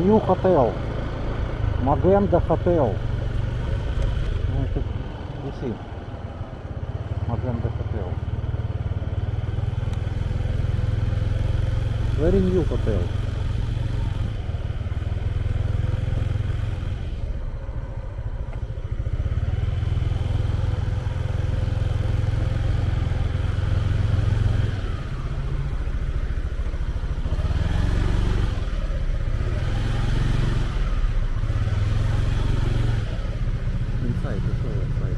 New hotel. Magenta Hotel. You see. Magenta Hotel. Very new hotel. Inside, the show inside.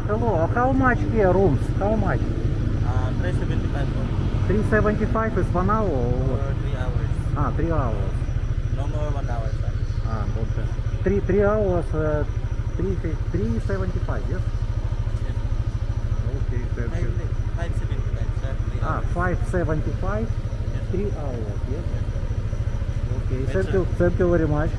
Hello, how much here rooms? How much? 375 375 is 1 hour or what? 3 hours. 3 hours. No more 1 hour, sir. Okay. 3 hours, 375, yes? Okay, thank you. 575, sir. 3 hours. 575, Yes. 3 hours, yes? Okay, Right, thank sir. you very much.